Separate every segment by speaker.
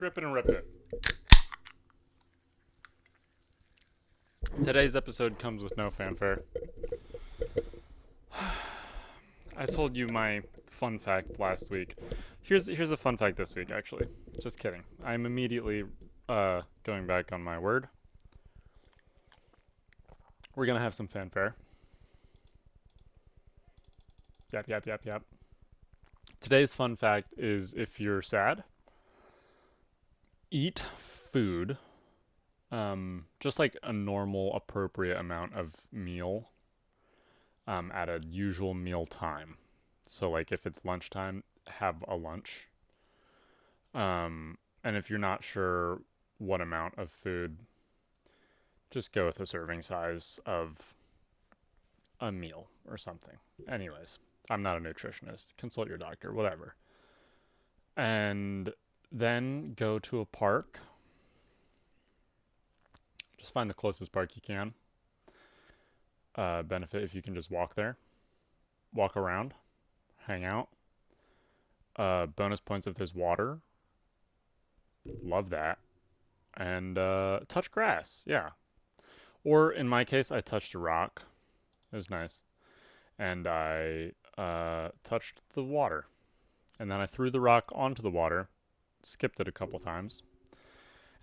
Speaker 1: Rip it and rip it. Today's episode comes with no fanfare. I told you my fun fact last week. Here's a fun fact this week, actually. Just kidding. I'm immediately going back on my word. We're gonna have some fanfare. Yap, yap, yap, yap. Today's fun fact is if you're sad, eat food, just like a normal, appropriate amount of meal at a usual meal time. So, like, if it's lunchtime, have a lunch. And if you're not sure what amount of food, just go with a serving size of a meal or something. Anyways, I'm not a nutritionist. Consult your doctor, whatever. And then go to a park. Just find the closest park you can. Benefit if you can just walk there, walk around, hang out. Bonus points if there's water. Love that. And touch grass, yeah. Or in my case, I touched a rock. It was nice. And I touched the water. And then I threw the rock onto the water, skipped it a couple times.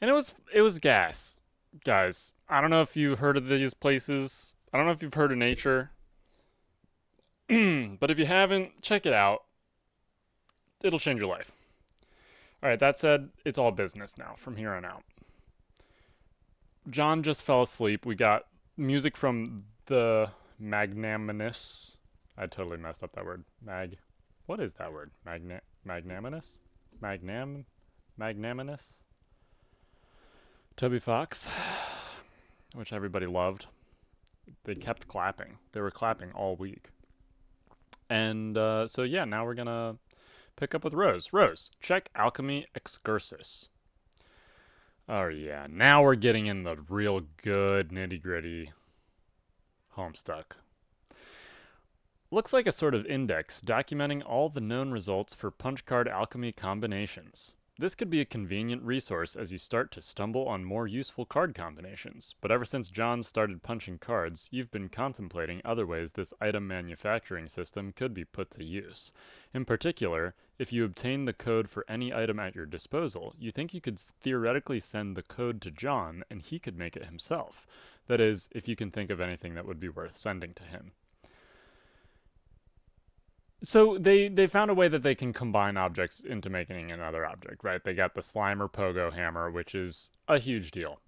Speaker 1: And it was gas. Guys, I don't know if you heard of these places. I don't know if you've heard of nature. But if you haven't, check it out. It'll change your life. All right, that said, it's all business now from here on out. John just fell asleep. We got music from the magnanimous. I totally messed up that word. What is that word? Magnanimous? Magnanimous? Toby Fox, which everybody loved. They kept clapping. They were clapping all week. And so, yeah, now we're going to pick up with Rose. Rose, check Alchemy Excursus. Oh, yeah. Now we're getting in the real good nitty-gritty Homestuck. Looks like a sort of index documenting all the known results for punch card alchemy combinations. This could be a convenient resource as you start to stumble on more useful card combinations, but ever since John started punching cards, you've been contemplating other ways this item manufacturing system could be put to use. In particular, if you obtain the code for any item at your disposal, you think you could theoretically send the code to John and he could make it himself. That is, if you can think of anything that would be worth sending to him. So they found a way that they can combine objects into making another object, right? They got the Slimer Pogo Hammer, which is a huge deal.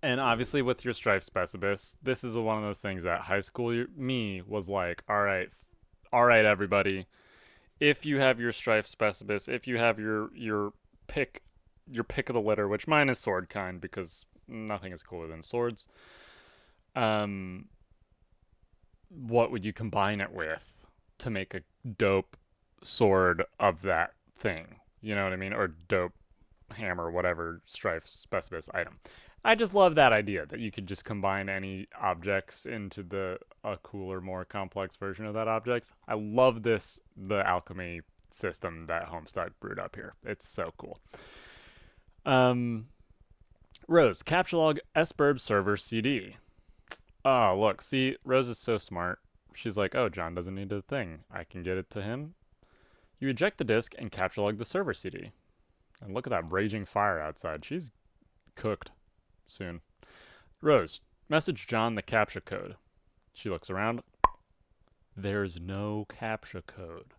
Speaker 1: And obviously with your Strife Specibus, this is one of those things that high school me was like, all right, everybody. If you have your Strife Specibus, if you have your pick of the litter, which mine is sword kind because nothing is cooler than swords. What would you combine it with to make a dope sword of that thing? You know what I mean? Or dope hammer, whatever Strife Specibus item. I just love that idea that you could just combine any objects into a cooler, more complex version of that object. I love the alchemy system that Homestuck brewed up here. It's so cool. Rose, Captchalog SBurb server CD. Oh, look, see, Rose is so smart. She's like, oh, John doesn't need a thing. I can get it to him. You eject the disk and Captchalog the server CD. And look at that raging fire outside. She's cooked soon. Rose, message John the CAPTCHA code. She looks around. There's no CAPTCHA code.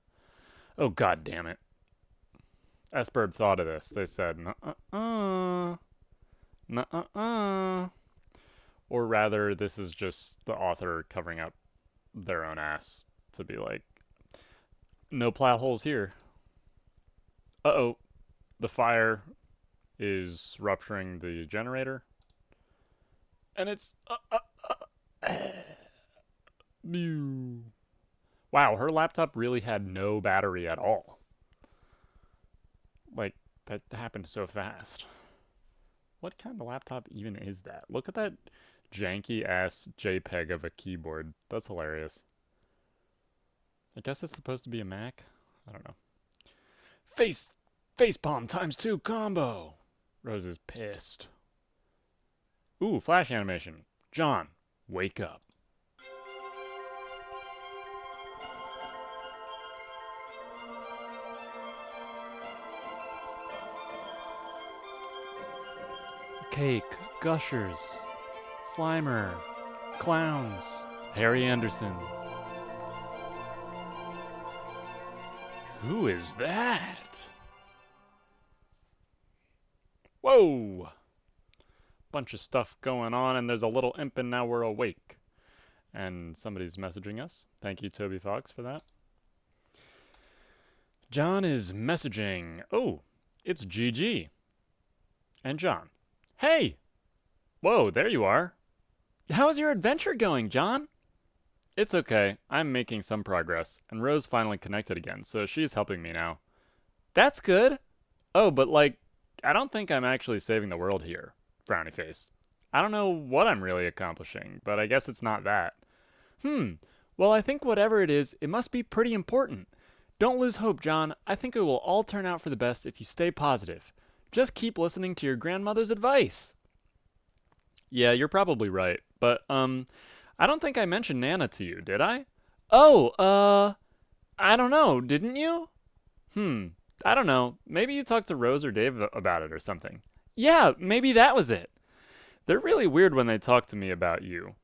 Speaker 1: Oh, god damn it. SBurb thought of this. They said, nuh-uh-uh. Nuh-uh-uh. Or rather, this is just the author covering up their own ass to be like, no plow holes here. Uh-oh. The fire is rupturing the generator. And it's... Wow, her laptop really had no battery at all. Like, that happened so fast. What kind of laptop even is that? Look at that janky ass JPEG of a keyboard. That's hilarious. I guess it's supposed to be a Mac? I don't know. Facepalm ×2 combo. Rose is pissed. Ooh, flash animation. John, wake up. Cake, Gushers, Slimer, Clowns, Harry Anderson. Who is that? Whoa! Bunch of stuff going on, and there's a little imp, and now we're awake. And somebody's messaging us. Thank you, Toby Fox, for that. John is messaging. Oh, it's GG. And John. Hey! Whoa, there you are. How's your adventure going, John? It's okay. I'm making some progress, and Rose finally connected again, so she's helping me now. That's good. Oh, but I don't think I'm actually saving the world here. Frowny face. I don't know what I'm really accomplishing, but I guess it's not that. Well, I think whatever it is, it must be pretty important. Don't lose hope, John. I think it will all turn out for the best if you stay positive. Just keep listening to your grandmother's advice. Yeah, you're probably right, but, I don't think I mentioned Nana to you, did I? Oh, I don't know, didn't you? I don't know. Maybe you talked to Rose or Dave about it or something. Yeah, maybe that was it. They're really weird when they talk to me about you.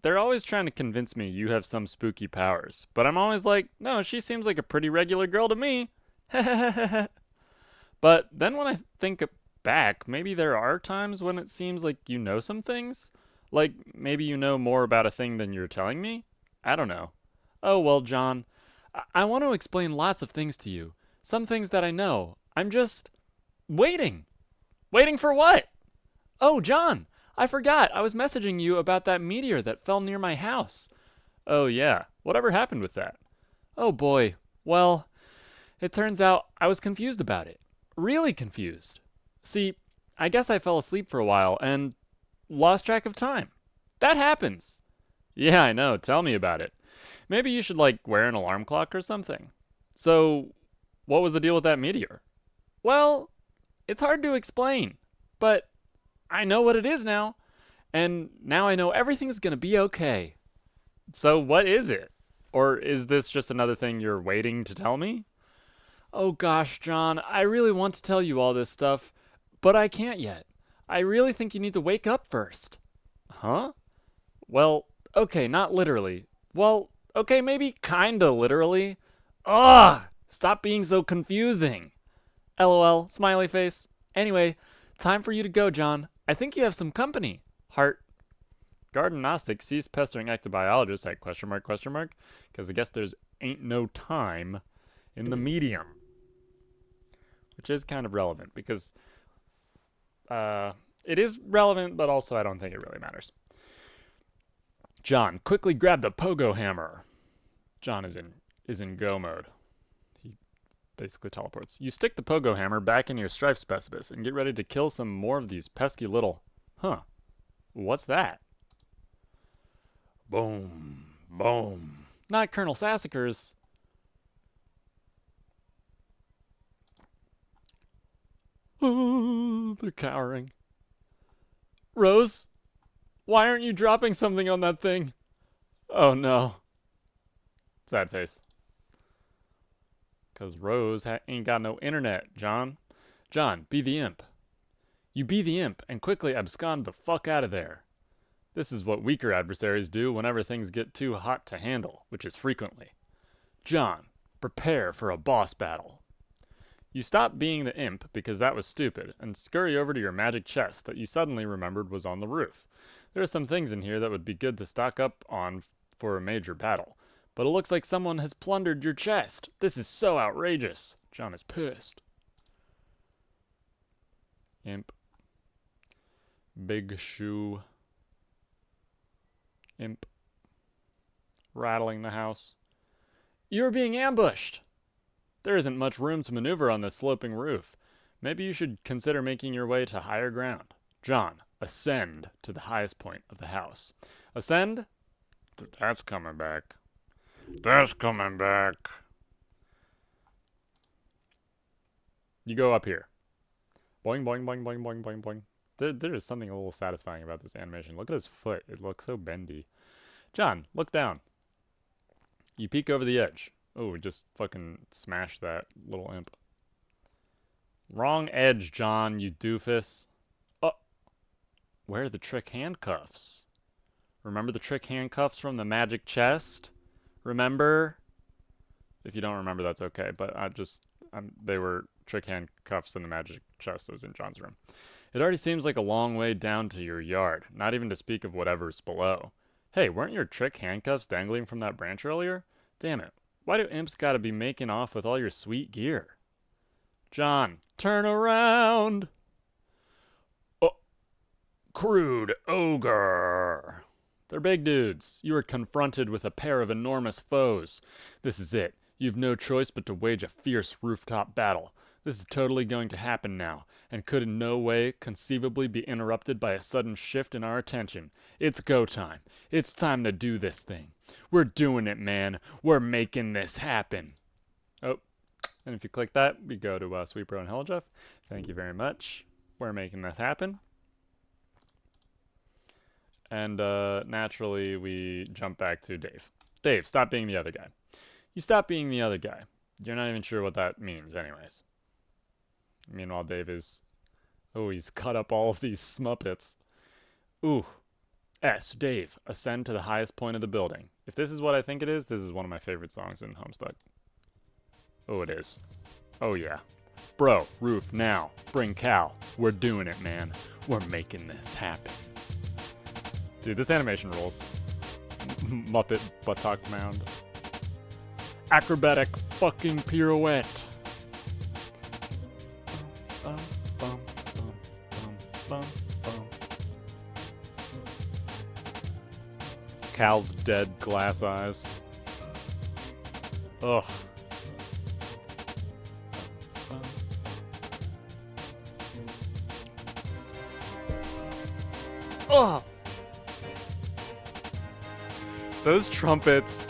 Speaker 1: They're always trying to convince me you have some spooky powers. But I'm always like, no, she seems like a pretty regular girl to me. But then when I think back, maybe there are times when it seems like you know some things. Maybe you know more about a thing than you're telling me? I don't know. Oh, well, John, I want to explain lots of things to you. Some things that I know. I'm just waiting. Waiting for what? Oh, John, I forgot. I was messaging you about that meteor that fell near my house. Oh, yeah. Whatever happened with that? Oh, boy. Well, it turns out I was confused about it. Really confused. See, I guess I fell asleep for a while and lost track of time. That happens. Yeah, I know. Tell me about it. Maybe you should, wear an alarm clock or something. So, what was the deal with that meteor? Well, it's hard to explain, but I know what it is now, and now I know everything's gonna be okay. So, what is it? Or is this just another thing you're waiting to tell me? Oh gosh, John, I really want to tell you all this stuff, but I can't yet. I really think you need to wake up first. Huh? Well, okay, not literally. Well, okay, maybe kinda literally. Ugh! Stop being so confusing. LOL, smiley face. Anyway, time for you to go, John. I think you have some company. Heart. Garden Gnostic cease pestering ectobiologist at question mark, because I guess there's ain't no time in the medium. Which is kind of relevant, because it is relevant, but also I don't think it really matters. John, quickly grab the pogo hammer. John is in go mode. He basically teleports. You stick the pogo hammer back in your strife specibus and get ready to kill some more of these pesky little... Huh. What's that? Boom. Boom. Not Colonel Sassacres. Oh, they're cowering. Rose? Why aren't you dropping something on that thing? Oh no. Sad face. Because Rose ain't got no internet, John. John, be the imp. You be the imp and quickly abscond the fuck out of there. This is what weaker adversaries do whenever things get too hot to handle, which is frequently. John, prepare for a boss battle. You stop being the imp because that was stupid and scurry over to your magic chest that you suddenly remembered was on the roof. There are some things in here that would be good to stock up on for a major battle, but it looks like someone has plundered your chest. This is so outrageous. John is pissed. Imp. Big shoe. Imp. Rattling the house. You're being ambushed! There isn't much room to maneuver on this sloping roof. Maybe you should consider making your way to higher ground. John, ascend to the highest point of the house. Ascend? That's coming back. That's coming back. You go up here. Boing, boing, boing, boing, boing, boing, boing. There is something a little satisfying about this animation. Look at his foot. It looks so bendy. John, look down. You peek over the edge. Oh, just fucking smash that little imp. Wrong edge, John, you doofus. Oh, where are the trick handcuffs? Remember the trick handcuffs from the magic chest? Remember? If you don't remember, that's okay. But they were trick handcuffs in the magic chest that was in John's room. It already seems like a long way down to your yard, not even to speak of whatever's below. Hey, weren't your trick handcuffs dangling from that branch earlier? Damn it. Why do imps gotta be making off with all your sweet gear? John, turn around! Oh, crude ogre! They're big dudes. You are confronted with a pair of enormous foes. This is it. You've no choice but to wage a fierce rooftop battle. This is totally going to happen now, and could in no way conceivably be interrupted by a sudden shift in our attention. It's go time. It's time to do this thing. We're doing it, man. We're making this happen. Oh, and if you click that, we go to Sweetbro and Helljeff. Thank you very much. We're making this happen. And naturally, we jump back to Dave. Dave, stop being the other guy. You stop being the other guy. You're not even sure what that means anyways. Meanwhile, Dave is... Oh, he's cut up all of these Smuppets. Ooh. S. Dave, ascend to the highest point of the building. If this is what I think it is, this is one of my favorite songs in Homestuck. Oh, it is. Oh, yeah. Bro, roof, now. Bring Cal. We're doing it, man. We're making this happen. Dude, this animation rules. Muppet buttock mound. Acrobatic fucking pirouette. Bum, bum, bum, bum, bum. Cal's dead glass eyes. Ugh. Ugh. Those trumpets.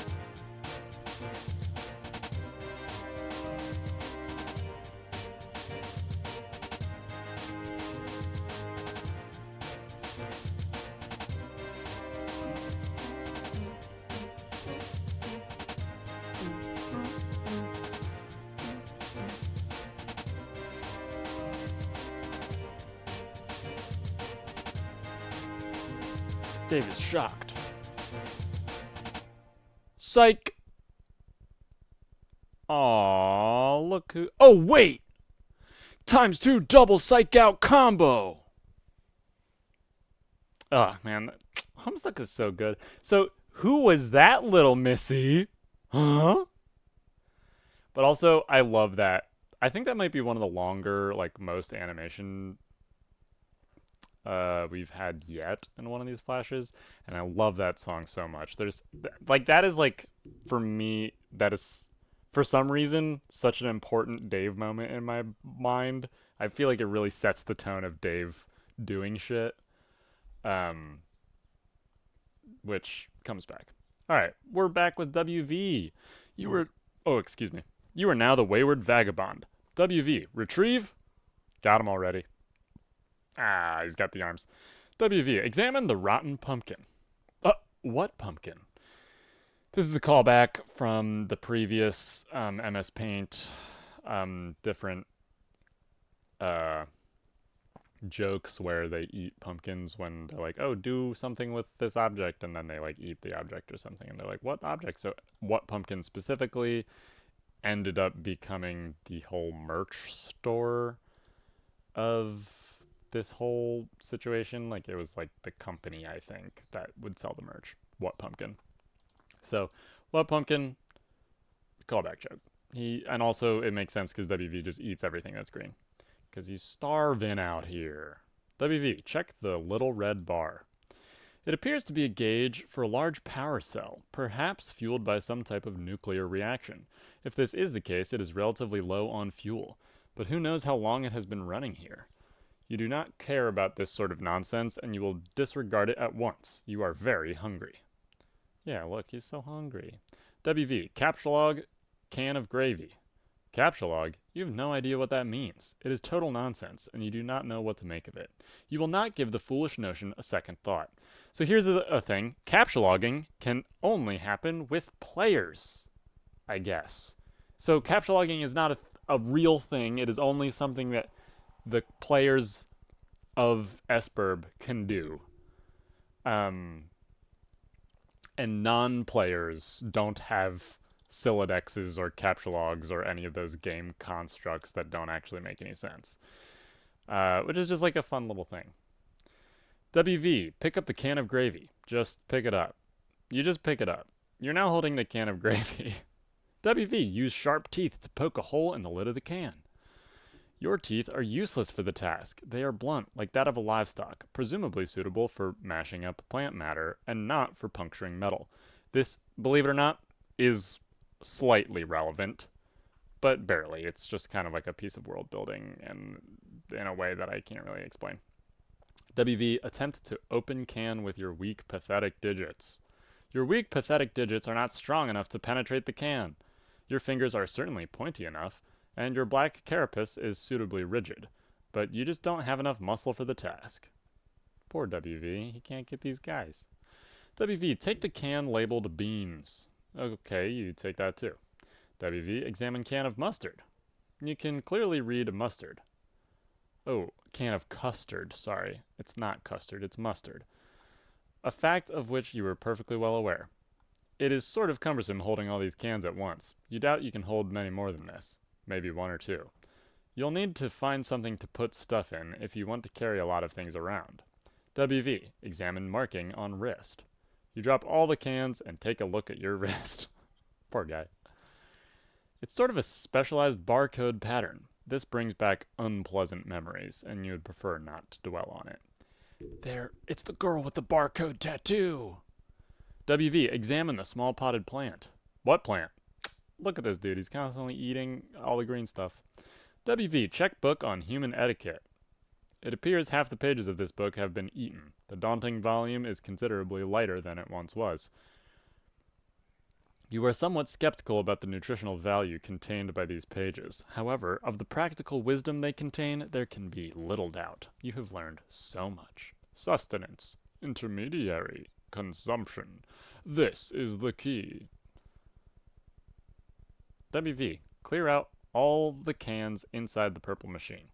Speaker 1: Dave is shocked. Psych! Aw, look who... Oh, wait! ×2 double psych out combo! Oh, man. Homestuck is so good. So, who was that little missy? Huh? But also, I love that. I think that might be one of the longer, like, most animation we've had yet in one of these flashes, and I love that song so much. There's like, that is like, for me, that is for some reason such an important Dave moment in my mind. I feel like it really sets the tone of Dave doing shit, which comes back. All right, we're back with WV. Excuse me, you are now the wayward vagabond. WV, retrieve. Got him already. Ah, he's got the arms. WV, examine the rotten pumpkin. What pumpkin? This is a callback from the previous MS Paint, different jokes where they eat pumpkins when they're like, oh, do something with this object, and then they like eat the object or something, and they're like, what object? So what pumpkin specifically ended up becoming the whole merch store of this whole situation. Like, it was like the company, I think, that would sell the merch. What pumpkin? So, what pumpkin? Callback joke. And also it makes sense because WV just eats everything that's green, because he's starving out here. WV, check the little red bar. It appears to be a gauge for a large power cell, perhaps fueled by some type of nuclear reaction. If this is the case, it is relatively low on fuel, but who knows how long it has been running here. You do not care about this sort of nonsense, and you will disregard it at once. You are very hungry. Yeah, look, he's so hungry. WV, capture log, can of gravy. Captcha you have no idea what that means. It is total nonsense, and you do not know what to make of it. You will not give the foolish notion a second thought. So here's a thing. Captcha can only happen with players, I guess. So captcha is not a real thing. It is only something that the players of SBurb can do. And non-players don't have Syllodexes or captcha or any of those game constructs that don't actually make any sense. Which is just like a fun little thing. WV, pick up the can of gravy. Just pick it up. You just pick it up. You're now holding the can of gravy. WV, use sharp teeth to poke a hole in the lid of the can. Your teeth are useless for the task. They are blunt, like that of a livestock, presumably suitable for mashing up plant matter and not for puncturing metal. This, believe it or not, is slightly relevant, but barely. It's just kind of like a piece of world building and in a way that I can't really explain. WV, attempt to open can with your weak, pathetic digits. Your weak, pathetic digits are not strong enough to penetrate the can. Your fingers are certainly pointy enough, and your black carapace is suitably rigid, but you just don't have enough muscle for the task. Poor WV, he can't get these guys. WV, take the can labeled beans. Okay, you take that too. WV, examine can of mustard. You can clearly read mustard. Oh, can of custard, sorry. It's not custard, it's mustard. A fact of which you were perfectly well aware. It is sort of cumbersome holding all these cans at once. You doubt you can hold many more than this. Maybe one or two. You'll need to find something to put stuff in if you want to carry a lot of things around. WV, examine marking on wrist. You drop all the cans and take a look at your wrist. Poor guy. It's sort of a specialized barcode pattern. This brings back unpleasant memories, and you would prefer not to dwell on it. There, it's the girl with the barcode tattoo. WV, examine the small potted plant. What plant? Look at this dude, he's constantly eating all the green stuff. WV, check book on human etiquette. It appears half the pages of this book have been eaten. The daunting volume is considerably lighter than it once was. You are somewhat skeptical about the nutritional value contained by these pages. However, of the practical wisdom they contain, there can be little doubt. You have learned so much. Sustenance, intermediary, consumption. This is the key. WV, clear out all the cans inside the purple machine.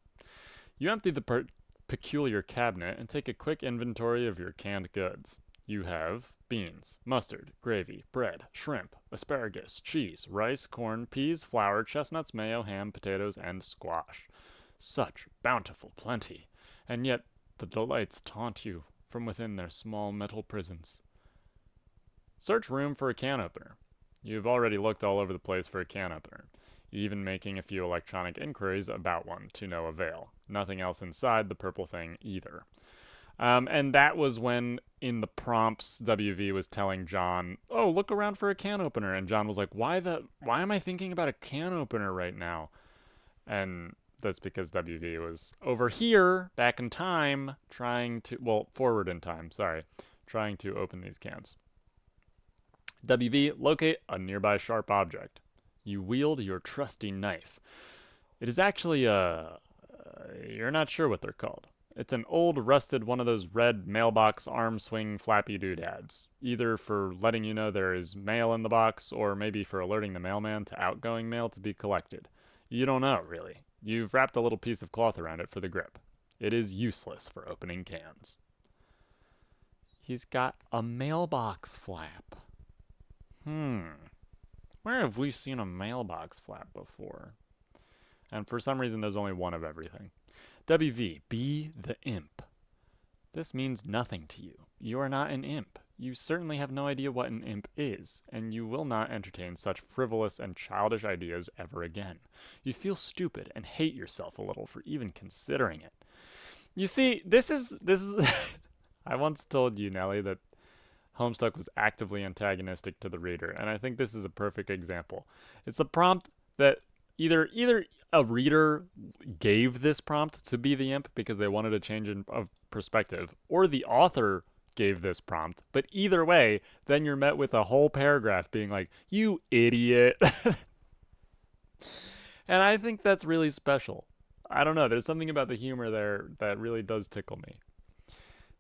Speaker 1: You empty the peculiar cabinet and take a quick inventory of your canned goods. You have beans, mustard, gravy, bread, shrimp, asparagus, cheese, rice, corn, peas, flour, chestnuts, mayo, ham, potatoes, and squash. Such bountiful plenty, and yet the delights taunt you from within their small metal prisons. Search room for a can opener. You've already looked all over the place for a can opener, even making a few electronic inquiries about one to no avail. Nothing else inside the purple thing either. And that was when, in the prompts, WV was telling John, oh, look around for a can opener. And John was like, why am I thinking about a can opener right now? And that's because WV was over here, back in time, forward in time, trying to open these cans. WV, locate a nearby sharp object. You wield your trusty knife. It is actually you're not sure what they're called. It's an old, rusted one of those red mailbox arm swing flappy doodads, either for letting you know there is mail in the box or maybe for alerting the mailman to outgoing mail to be collected. You don't know, really. You've wrapped a little piece of cloth around it for the grip. It is useless for opening cans. He's got a mailbox flap. Where have we seen a mailbox flap before? And for some reason, there's only one of everything. WV, be the imp. This means nothing to you. You are not an imp. You certainly have no idea what an imp is, and you will not entertain such frivolous and childish ideas ever again. You feel stupid and hate yourself a little for even considering it. You see, this is I once told you, Nellie, that Homestuck was actively antagonistic to the reader, and I think this is a perfect example. It's a prompt that either a reader gave this prompt to be the imp because they wanted a change of perspective, or the author gave this prompt. But either way, then you're met with a whole paragraph being like, you idiot. And I think that's really special. I don't know, there's something about the humor there that really does tickle me.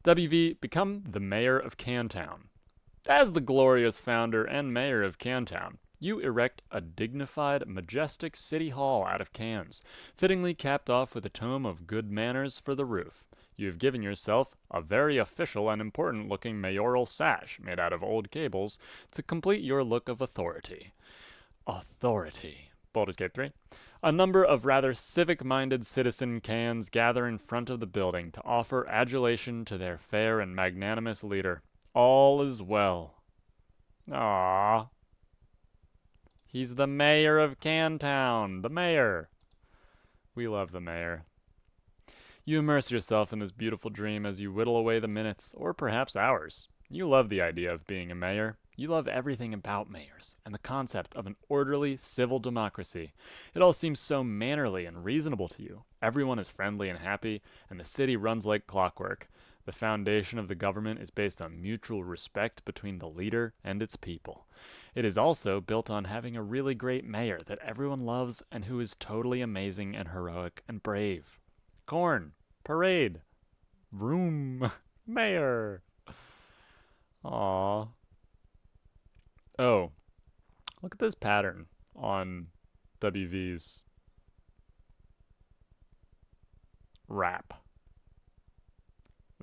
Speaker 1: WV, become the mayor of Cantown. As the glorious founder and mayor of Cantown, you erect a dignified, majestic city hall out of cans, fittingly capped off with a tome of good manners for the roof. You have given yourself a very official and important looking mayoral sash made out of old cables to complete your look of authority. Authority. Baldur's Gate 3. A number of rather civic minded citizen cans gather in front of the building to offer adulation to their fair and magnanimous leader. All is well. Ah, he's the mayor of Cantown. The mayor. We love the mayor. You immerse yourself in this beautiful dream as you whittle away the minutes, or perhaps hours. You love the idea of being a mayor. You love everything about mayors, and the concept of an orderly, civil democracy. It all seems so mannerly and reasonable to you. Everyone is friendly and happy, and the city runs like clockwork. The foundation of the government is based on mutual respect between the leader and its people. It is also built on having a really great mayor that everyone loves and who is totally amazing and heroic and brave. Corn. Parade. Vroom. Mayor. Aww. Oh. Look at this pattern on WV's wrap.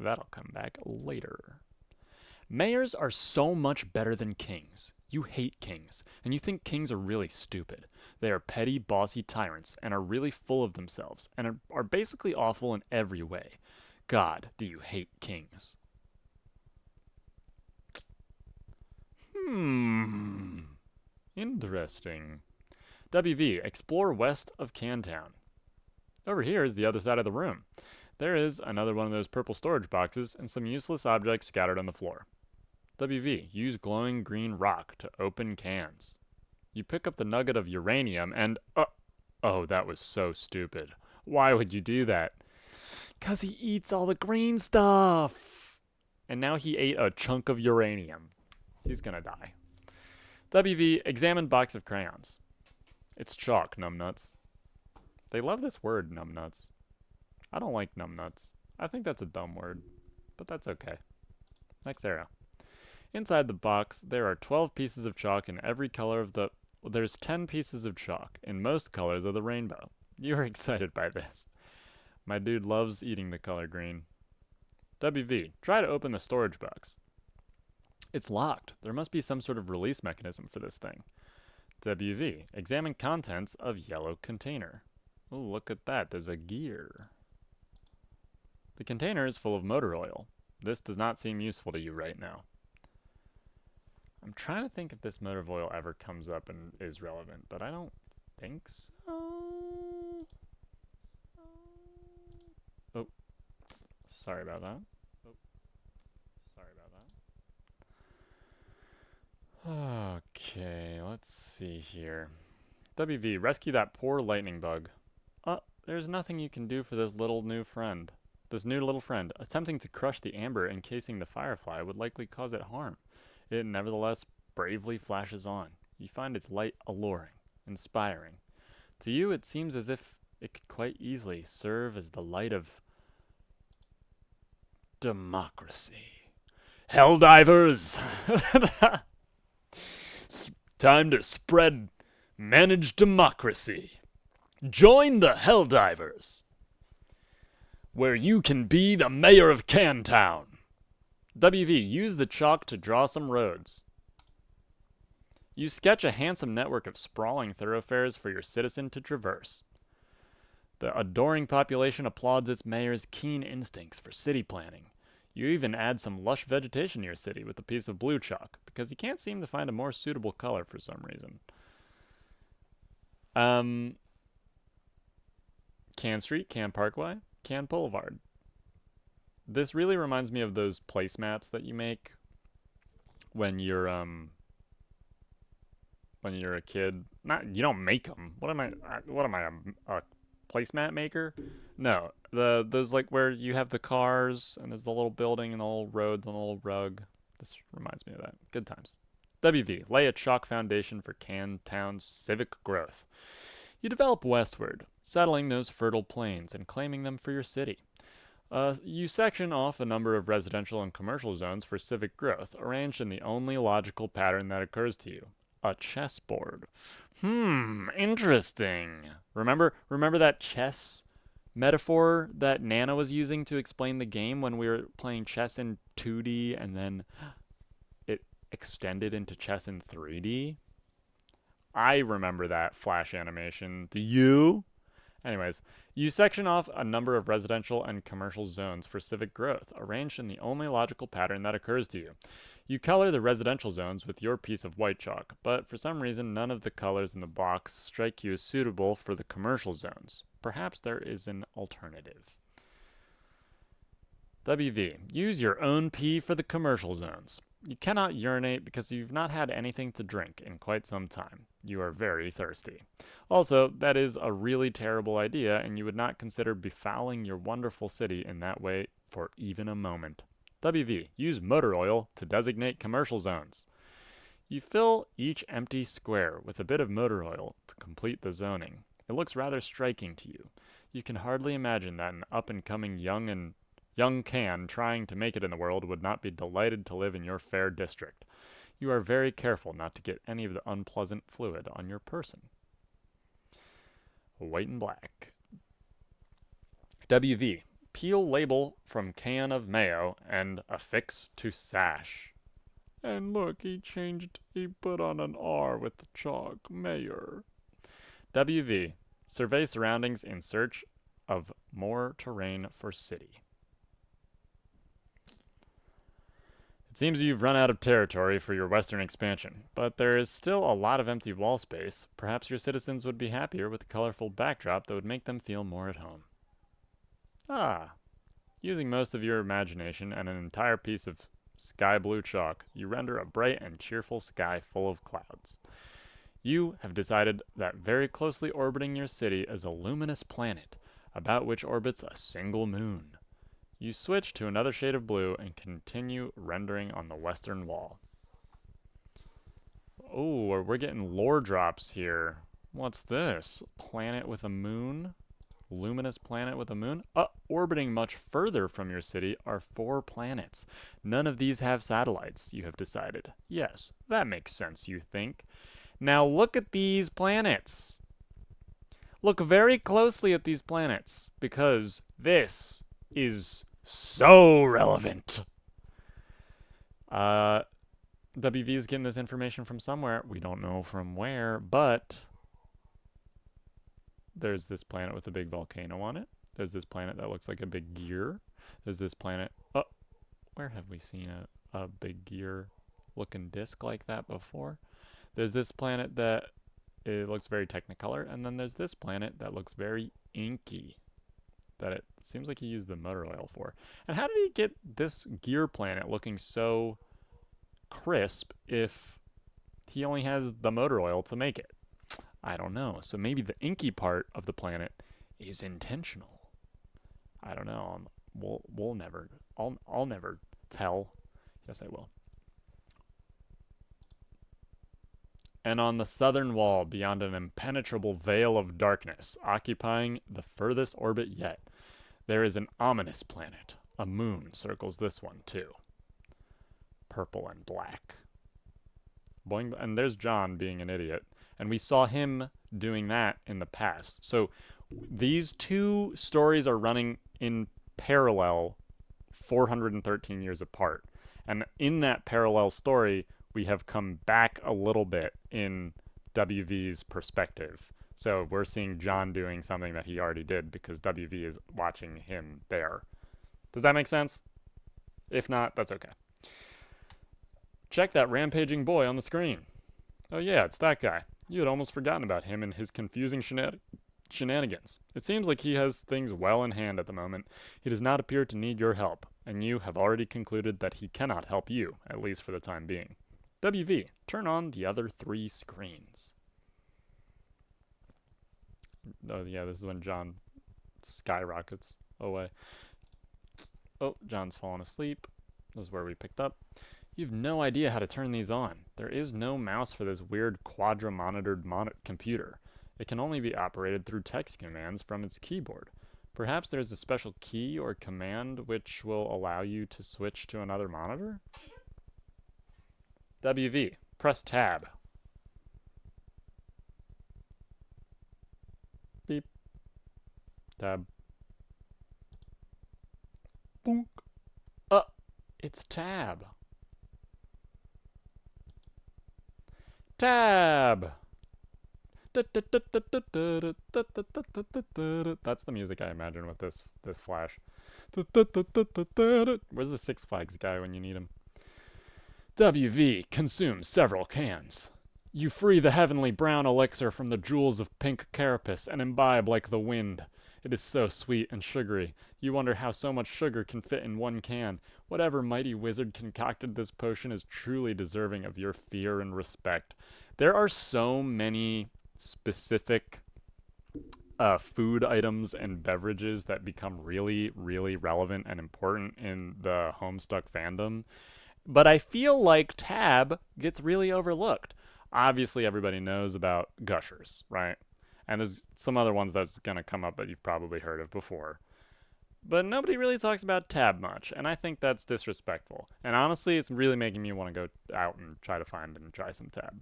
Speaker 1: That'll come back later. Mayors are so much better than kings. You hate kings, and you think kings are really stupid. They are petty, bossy tyrants, and are really full of themselves, and are basically awful in every way. God, do you hate kings? Interesting. WV, explore west of Cantown. Over here is the other side of the room. There is another one of those purple storage boxes and some useless objects scattered on the floor. WV, use glowing green rock to open cans. You pick up the nugget of uranium and... oh, that was so stupid. Why would you do that? 'Cause he eats all the green stuff. And now he ate a chunk of uranium. He's gonna die. WV, examine box of crayons. It's chalk, numbnuts. They love this word, numbnuts. I don't like numbnuts. I think that's a dumb word, but that's okay. Next arrow. Inside the box, there are 12 pieces of chalk in every color of the... Well, there's 10 pieces of chalk in most colors of the rainbow. You're excited by this. My dude loves eating the color green. WV, try to open the storage box. It's locked. There must be some sort of release mechanism for this thing. WV, examine contents of yellow container. Oh, look at that. There's a gear. The container is full of motor oil. This does not seem useful to you right now. I'm trying to think if this motor oil ever comes up and is relevant, but I don't think so. Oh, sorry about that. Okay, let's see here. WV, rescue that poor lightning bug. There's nothing you can do for this new little friend. Attempting to crush the amber encasing the firefly would likely cause it harm. It nevertheless bravely flashes on. You find its light alluring, inspiring. To you, it seems as if it could quite easily serve as the light of democracy. Helldivers! Time to spread managed democracy. Join the Helldivers, where you can be the mayor of Cantown. WV, use the chalk to draw some roads. You sketch a handsome network of sprawling thoroughfares for your citizen to traverse. The adoring population applauds its mayor's keen instincts for city planning. You even add some lush vegetation to your city with a piece of blue chalk, because you can't seem to find a more suitable color for some reason. Can Street, Can Parkway, Can Boulevard. This really reminds me of those placemats that you make when you're a kid. You don't make them. What am I, a placemat maker? No, those like where you have the cars and there's the little building and the little roads and the little rug. This reminds me of that. Good times. WV, lay a chalk foundation for Cantown's civic growth. You develop westward, settling those fertile plains and claiming them for your city. You section off a number of residential and commercial zones for civic growth, arranged in the only logical pattern that occurs to you: a chessboard. Interesting. Remember that chess metaphor that Nana was using to explain the game when we were playing chess in 2D and then it extended into chess in 3D? I remember that flash animation. Do you? Anyways, you section off a number of residential and commercial zones for civic growth, arranged in the only logical pattern that occurs to you. You color the residential zones with your piece of white chalk, but for some reason none of the colors in the box strike you as suitable for the commercial zones. Perhaps there is an alternative. WV. Use your own pee for the commercial zones. You cannot urinate because you've not had anything to drink in quite some time. You are very thirsty. Also, that is a really terrible idea, and you would not consider befouling your wonderful city in that way for even a moment. WV. Use motor oil to designate commercial zones. You fill each empty square with a bit of motor oil to complete the zoning. It looks rather striking to you. You can hardly imagine that an up-and-coming young can trying to make it in the world would not be delighted to live in your fair district. You are very careful not to get any of the unpleasant fluid on your person. White and black. WV. Peel label from can of mayo and affix to sash. And look, he put on an R with the chalk, mayor. WV. Survey surroundings in search of more terrain for city. It seems you've run out of territory for your western expansion, but there is still a lot of empty wall space. Perhaps your citizens would be happier with a colorful backdrop that would make them feel more at home. Using most of your imagination and an entire piece of sky blue chalk, you render a bright and cheerful sky full of clouds. You have decided that very closely orbiting your city is a luminous planet, about which orbits a single moon. You switch to another shade of blue and continue rendering on the western wall. Oh, we're getting lore drops here. What's this? Planet with a moon? Luminous planet with a moon? Orbiting much further from your city are 4 planets. None of these have satellites, you have decided. Yes, that makes sense, you think. Now look at these planets. Look very closely at these planets, because this is so relevant. WV is getting this information from somewhere. We don't know from where, but there's this planet with a big volcano on it. There's this planet that looks like a big gear. There's this planet. Where have we seen a big gear looking disc like that before? There's this planet that it looks very Technicolor, and then there's this planet that looks very inky, that it seems like he used the motor oil for. And how did he get this gear planet looking so crisp if he only has the motor oil to make it? I don't know. So maybe the inky part of the planet is intentional. I don't know. We'll never. I'll never tell. Yes, I will. And on the southern wall, beyond an impenetrable veil of darkness, occupying the furthest orbit yet, there is an ominous planet. A moon circles this one, too. Purple and black. Boing, and there's John being an idiot. And we saw him doing that in the past. So these 2 stories are running in parallel, 413 years apart. And in that parallel story, we have come back a little bit in WV's perspective. So we're seeing John doing something that he already did because WV is watching him there. Does that make sense? If not, that's okay. Check that rampaging boy on the screen. Oh yeah, it's that guy. You had almost forgotten about him and his confusing shenanigans. It seems like he has things well in hand at the moment. He does not appear to need your help, and you have already concluded that he cannot help you, at least for the time being. WV, turn on the other 3 screens. Oh yeah, this is when John skyrockets away. Oh, John's fallen asleep. This is where we picked up. You have no idea how to turn these on. There is no mouse for this weird quadra-monitored computer. It can only be operated through text commands from its keyboard. Perhaps there's a special key or command which will allow you to switch to another monitor? WV. Press tab. Beep. Tab. Boonk. It's tab. Tab! That's the music I imagine with this flash. Where's the Six Flags guy when you need him? WV consumes several cans. You free the heavenly brown elixir from the jewels of pink carapace and imbibe like the wind. It is so sweet and sugary. You wonder how so much sugar can fit in one can. Whatever mighty wizard concocted this potion is truly deserving of your fear and respect. There are so many specific food items and beverages that become really, really relevant and important in the Homestuck fandom. But I feel like Tab gets really overlooked. Obviously, everybody knows about Gushers, right? And there's some other ones that's going to come up that you've probably heard of before. But nobody really talks about Tab much, and I think that's disrespectful. And honestly, it's really making me want to go out and try to find and try some Tab.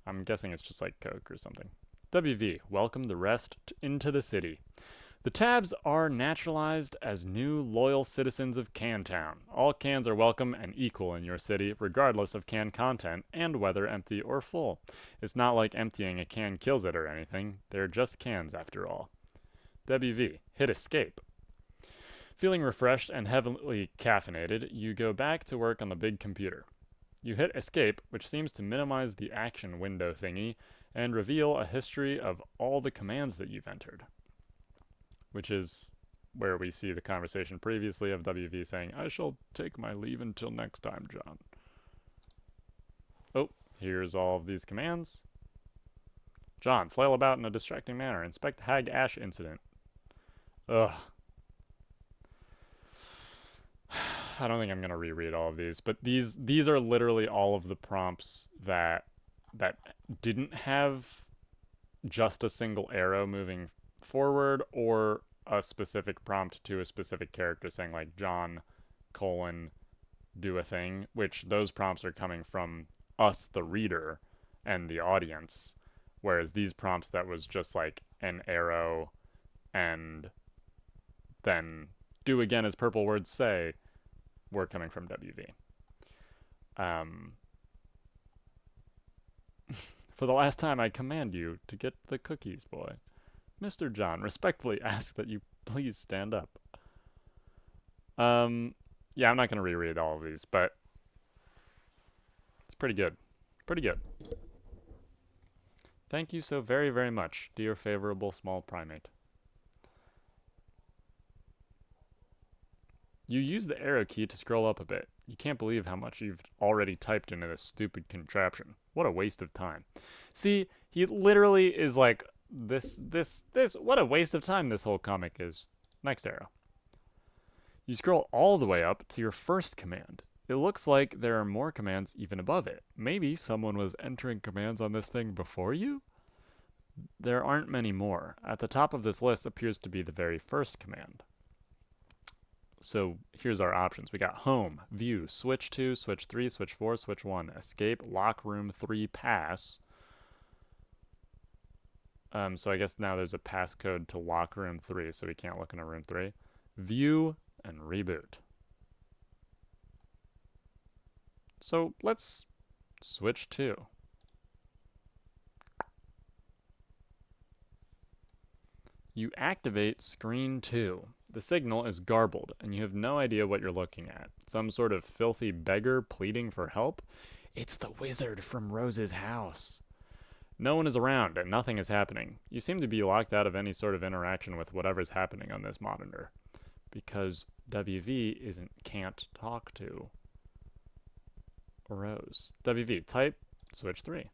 Speaker 1: I'm guessing it's just like Coke or something. WV, welcome the rest into the city. The Tabs are naturalized as new loyal citizens of Cantown. All cans are welcome and equal in your city, regardless of can content and whether empty or full. It's not like emptying a can kills it or anything. They're just cans after all. WV, hit escape. Feeling refreshed and heavily caffeinated, you go back to work on the big computer. You hit escape, which seems to minimize the action window thingy, and reveal a history of all the commands that you've entered. Which is where we see the conversation previously of WV saying, I shall take my leave until next time, John. Oh, here's all of these commands. John, flail about in a distracting manner. Inspect the Hag Ash incident. Ugh. I don't think I'm going to reread all of these, but these are literally all of the prompts that didn't have just a single arrow moving forward or a specific prompt to a specific character saying like John colon do a thing, which those prompts are coming from us, the reader, and the audience, whereas these prompts that was just like an arrow and then do again as purple words say were coming from WV. For the last time, I command you to get the cookies, boy. Mr. John, respectfully ask that you please stand up. Yeah, I'm not going to reread all of these, but it's pretty good. Pretty good. Thank you so very, very much, dear favorable small primate. You use the arrow key to scroll up a bit. You can't believe how much you've already typed into this stupid contraption. What a waste of time. See, he literally is like, this, what a waste of time this whole comic is. Next arrow. You scroll all the way up to your first command. It looks like there are more commands even above it. Maybe someone was entering commands on this thing before you? There aren't many more. At the top of this list appears to be the very first command. So here's our options. We got home, view, switch 2, switch 3, switch 4, switch 1, escape, lock room 3, pass. So I guess now there's a passcode to lock room 3, so we can't look into room 3. View and reboot. So let's switch 2. You activate screen 2. The signal is garbled, and you have no idea what you're looking at. Some sort of filthy beggar pleading for help? It's the wizard from Rose's house. No one is around, and nothing is happening. You seem to be locked out of any sort of interaction with whatever's happening on this monitor. Because WV can't talk to Rose. WV, type, switch 3.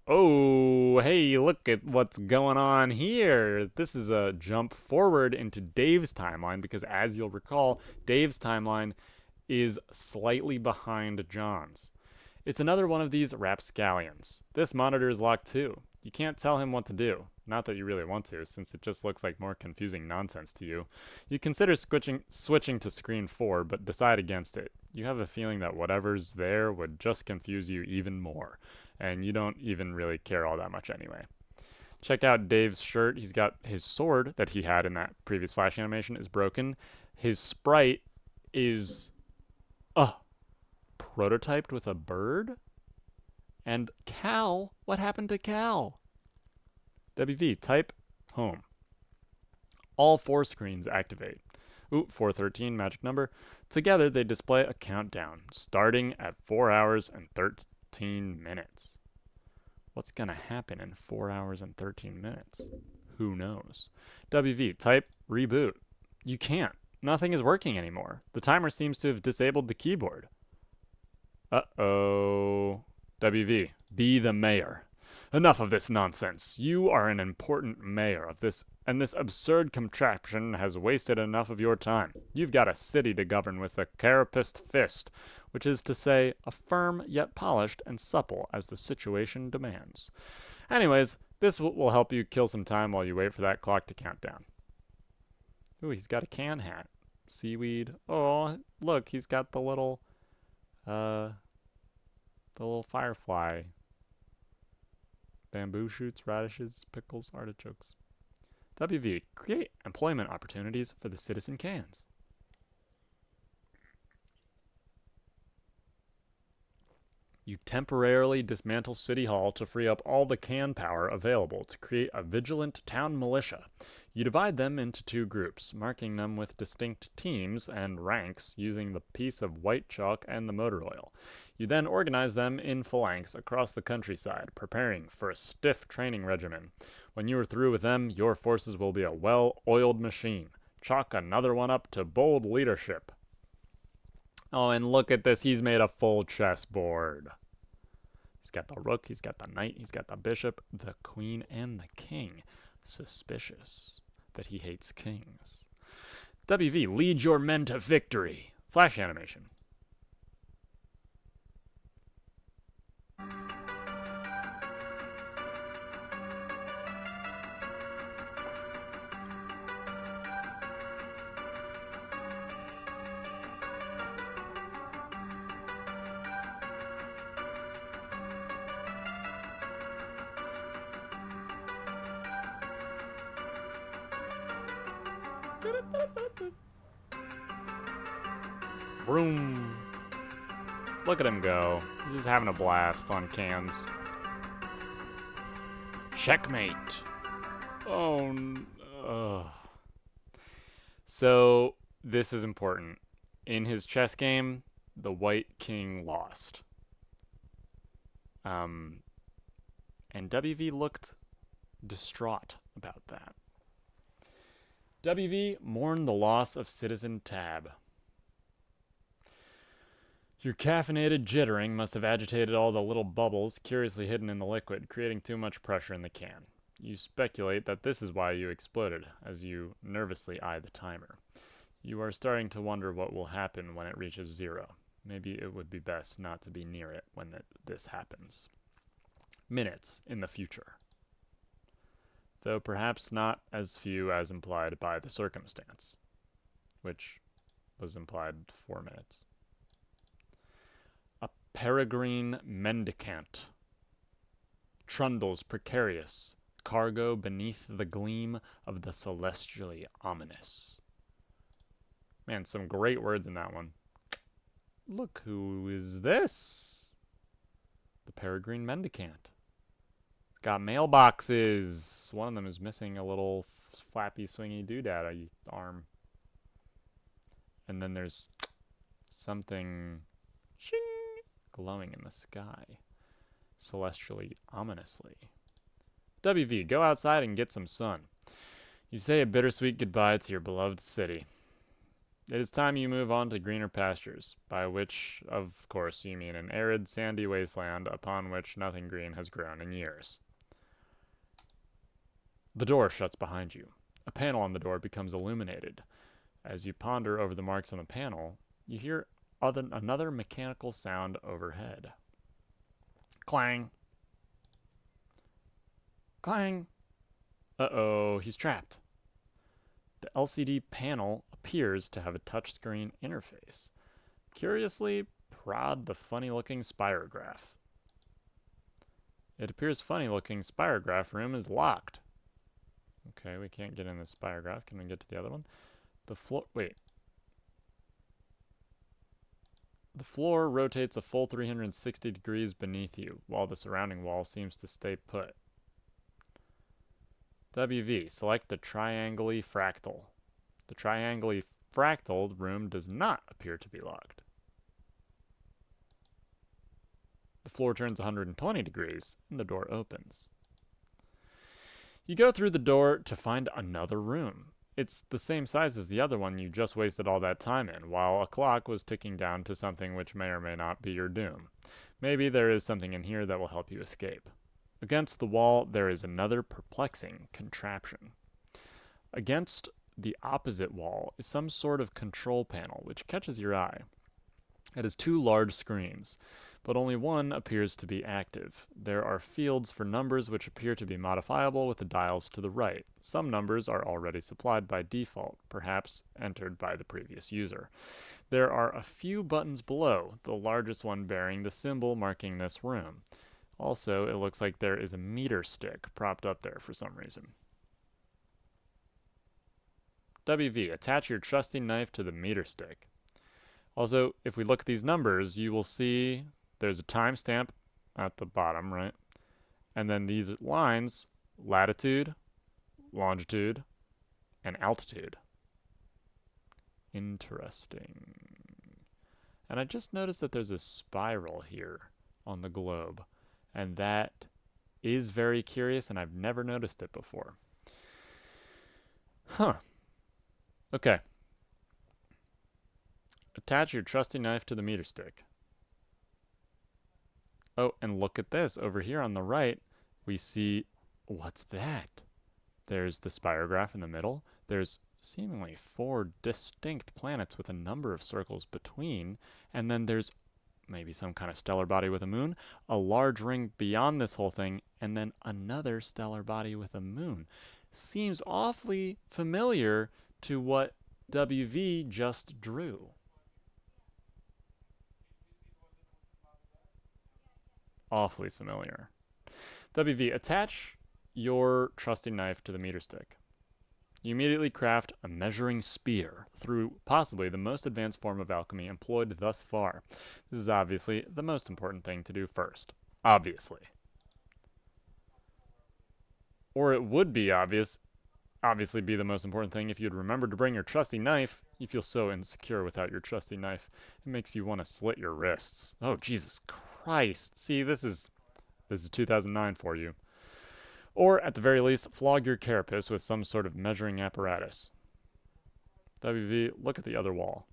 Speaker 1: Oh, hey, look at what's going on here. This is a jump forward into Dave's timeline because, as you'll recall, Dave's timeline is slightly behind John's. It's another one of these rapscallions. This monitor is locked too. You can't tell him what to do. Not that you really want to, since it just looks like more confusing nonsense to you. You consider switching to screen 4, but decide against it. You have a feeling that whatever's there would just confuse you even more, and you don't even really care all that much anyway. Check out Dave's shirt. He's got his sword that he had in that previous Flash animation is broken. His sprite is prototyped with a bird. And Cal, what happened to Cal? WV, type home. All 4 screens activate. Ooh, 413, magic number. Together, they display a countdown, starting at 4 hours and 13 minutes. What's gonna happen in 4 hours and 13 minutes? Who knows? WV, type reboot. You can't. Nothing is working anymore. The timer seems to have disabled the keyboard. Uh-oh. WV, be the mayor. Enough of this nonsense. You are an important mayor of this, and this absurd contraption has wasted enough of your time. You've got a city to govern with a carapaced fist, which is to say, a firm yet polished and supple as the situation demands. Anyways, this will help you kill some time while you wait for that clock to count down. Ooh, he's got a can hat. Seaweed. Oh, look, he's got the little firefly. Bamboo shoots, radishes, pickles, artichokes. WV, create employment opportunities for the citizen cans. You temporarily dismantle City Hall to free up all the can power available to create a vigilant town militia. You divide them into 2 groups, marking them with distinct teams and ranks using the piece of white chalk and the motor oil. You then organize them in phalanx across the countryside, preparing for a stiff training regimen. When you are through with them, your forces will be a well-oiled machine. Chalk another one up to bold leadership. Oh, and look at this. He's made a full chessboard. He's got the rook, he's got the knight, he's got the bishop, the queen, and the king. Suspicious that he hates kings. WV, lead your men to victory. Flash animation. Vroom. Look at him go. He's just having a blast on cans. Checkmate. Oh. So, this is important. In his chess game, the white king lost. And WV looked distraught about that. WV mourned the loss of Citizen Tab. Your caffeinated jittering must have agitated all the little bubbles curiously hidden in the liquid, creating too much pressure in the can. You speculate that this is why you exploded, as you nervously eye the timer. You are starting to wonder what will happen when it reaches 0. Maybe it would be best not to be near it when this happens. Minutes in the future. Though perhaps not as few as implied by the circumstance, which was implied 4 minutes. A peregrine mendicant. Trundles precarious, cargo beneath the gleam of the celestially ominous. Man, some great words in that one. Look, who is this? The peregrine mendicant. Got mailboxes. One of them is missing a little flappy, swingy doodad arm. And then there's something shing, glowing in the sky, celestially ominously. WV, go outside and get some sun. You say a bittersweet goodbye to your beloved city. It is time you move on to greener pastures, by which, of course, you mean an arid, sandy wasteland upon which nothing green has grown in years. The door shuts behind you. A panel on the door becomes illuminated. As you ponder over the marks on the panel, you hear another mechanical sound overhead. Clang. Clang! Uh-oh, he's trapped. The LCD panel appears to have a touchscreen interface. Curiously, prod the funny-looking spirograph. It appears funny-looking spirograph room is locked. Okay, we can't get in the spirograph. Can we get to the other one? The floor... Wait. The floor rotates a full 360 degrees beneath you, while the surrounding wall seems to stay put. WV, select the triangly fractal. The triangly fractal room does not appear to be locked. The floor turns 120 degrees, and the door opens. You go through the door to find another room. It's the same size as the other one you just wasted all that time in, while a clock was ticking down to something which may or may not be your doom. Maybe there is something in here that will help you escape. Against the wall, there is another perplexing contraption. Against the opposite wall is some sort of control panel, which catches your eye. It has two large screens, but only one appears to be active. There are fields for numbers which appear to be modifiable with the dials to the right. Some numbers are already supplied by default, perhaps entered by the previous user. There are a few buttons below, the largest one bearing the symbol marking this room. Also, it looks like there is a meter stick propped up there for some reason. WV, attach your trusty knife to the meter stick. Also, if we look at these numbers, you will see there's a timestamp at the bottom, right? And then these lines, latitude, longitude, and altitude. Interesting. And I just noticed that there's a spiral here on the globe. And that is very curious, and I've never noticed it before. Huh. Okay. Attach your trusty knife to the meter stick. Oh, and look at this. Over here on the right, we see... What's that? There's the spirograph in the middle. There's seemingly 4 distinct planets with a number of circles between. And then there's maybe some kind of stellar body with a moon, a large ring beyond this whole thing, and then another stellar body with a moon. Seems awfully familiar to what WV just drew. Awfully familiar. WV, attach your trusty knife to the meter stick. You immediately craft a measuring spear through possibly the most advanced form of alchemy employed thus far. This is obviously the most important thing to do first. Obviously. Or it would be obviously be the most important thing if you'd remembered to bring your trusty knife. You feel so insecure without your trusty knife. It makes you want to slit your wrists. Oh, Jesus Christ. See, this is 2009 for you. Or, at the very least, flog your carapace with some sort of measuring apparatus. WV, look at the other wall.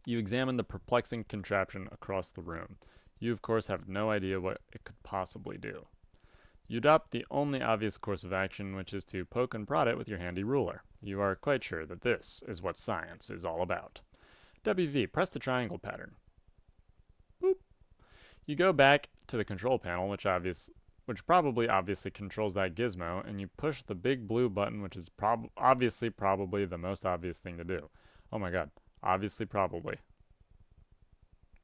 Speaker 1: You examine the perplexing contraption across the room. You, of course, have no idea what it could possibly do. You adopt the only obvious course of action, which is to poke and prod it with your handy ruler. You are quite sure that this is what science is all about. WV, press the triangle pattern. Boop. You go back to the control panel, which probably obviously controls that gizmo, and you push the big blue button, which is probably the most obvious thing to do. Oh my god. Obviously, probably.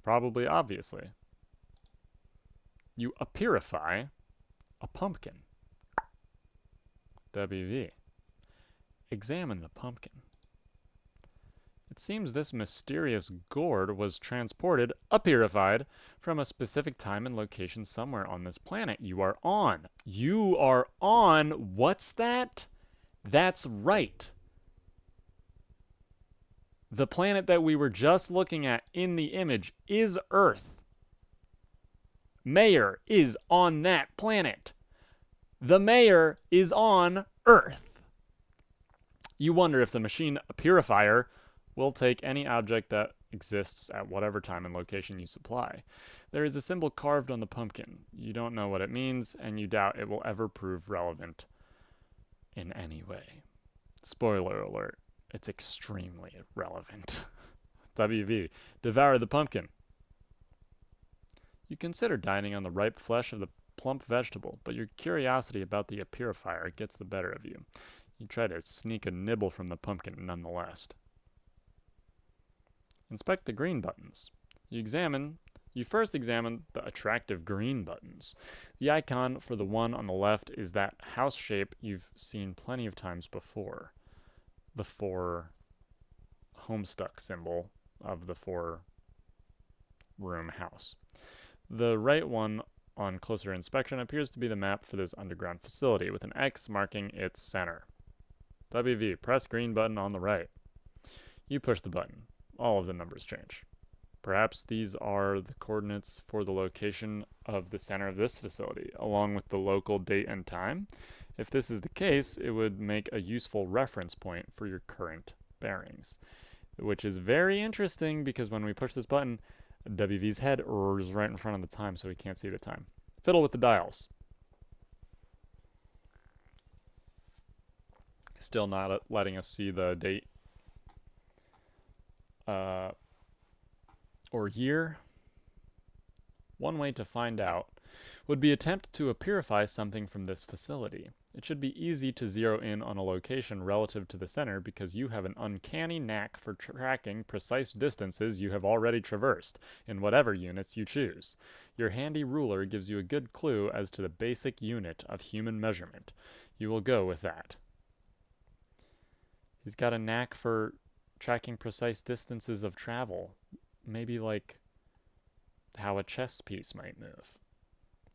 Speaker 1: Probably, obviously. You appearify a pumpkin. WV. Examine the pumpkin. It seems this mysterious gourd was transported, appearified, from a specific time and location somewhere on this planet you are on. You are on, what's that? That's right. The planet that we were just looking at in the image is Earth. Mayor is on that planet. The mayor is on Earth. You wonder if the machine appearifier will take any object that exists at whatever time and location you supply. There is a symbol carved on the pumpkin. You don't know what it means, and you doubt it will ever prove relevant in any way. Spoiler alert, it's extremely relevant. WV, devour the pumpkin. You consider dining on the ripe flesh of the plump vegetable, but your curiosity about the aperifier gets the better of you. You try to sneak a nibble from the pumpkin nonetheless. Inspect the green buttons. You first examine the attractive green buttons. The icon for the one on the left is that house shape you've seen plenty of times before. The 4 Homestuck symbol of the 4-room house. The right one on closer inspection appears to be the map for this underground facility, with an X marking its center. WV, press green button on the right. You push the button. All of the numbers change. Perhaps these are the coordinates for the location of the center of this facility, along with the local date and time. If this is the case, it would make a useful reference point for your current bearings, which is very interesting because when we push this button, WV's head is right in front of the time, so we can't see the time. Fiddle with the dials. Still not letting us see the date or year. One way to find out would be attempt to apurify something from this facility. It should be easy to zero in on a location relative to the center because you have an uncanny knack for tracking precise distances you have already traversed, in whatever units you choose. Your handy ruler gives you a good clue as to the basic unit of human measurement. You will go with that. He's got a knack for tracking precise distances of travel. Maybe like how a chess piece might move.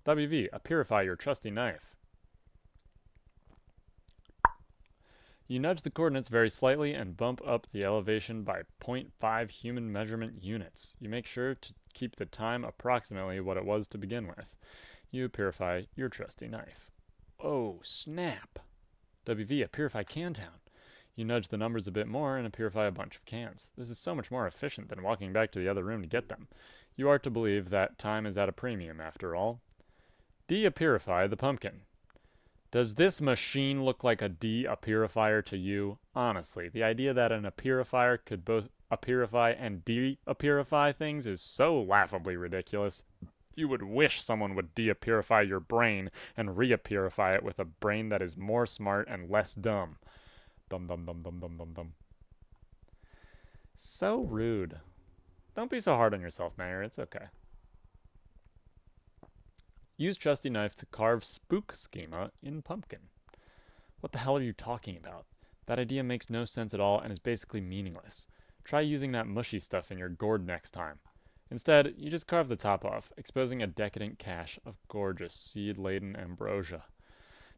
Speaker 1: WV, apurify your trusty knife. You nudge the coordinates very slightly and bump up the elevation by 0.5 human measurement units. You make sure to keep the time approximately what it was to begin with. You apurify your trusty knife. Oh, snap! WV, apurify Cantown. You nudge the numbers a bit more and apurify a bunch of cans. This is so much more efficient than walking back to the other room to get them. You are to believe that time is at a premium, after all. De-apurify the pumpkin. Does this machine look like a de-apurifier to you? Honestly, the idea that an apurifier could both apurify and de-apurify things is so laughably ridiculous. You would wish someone would de-apurify your brain and re-apurify it with a brain that is more smart and less dumb. Dum dum dum dum dum dum dum. So rude. Don't be so hard on yourself, Mayor. It's okay. Use trusty knife to carve spook schema in pumpkin. What the hell are you talking about? That idea makes no sense at all and is basically meaningless. Try using that mushy stuff in your gourd next time. Instead, you just carve the top off, exposing a decadent cache of gorgeous seed-laden ambrosia.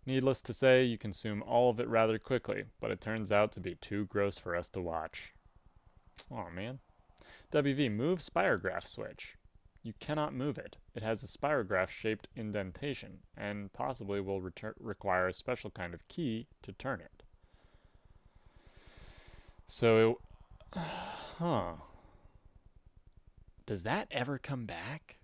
Speaker 1: Needless to say, you consume all of it rather quickly, but it turns out to be too gross for us to watch. Aw, man. WV, move spirograph switch. You cannot move it. It has a spirograph-shaped indentation, and possibly will require a special kind of key to turn it. So, does that ever come back?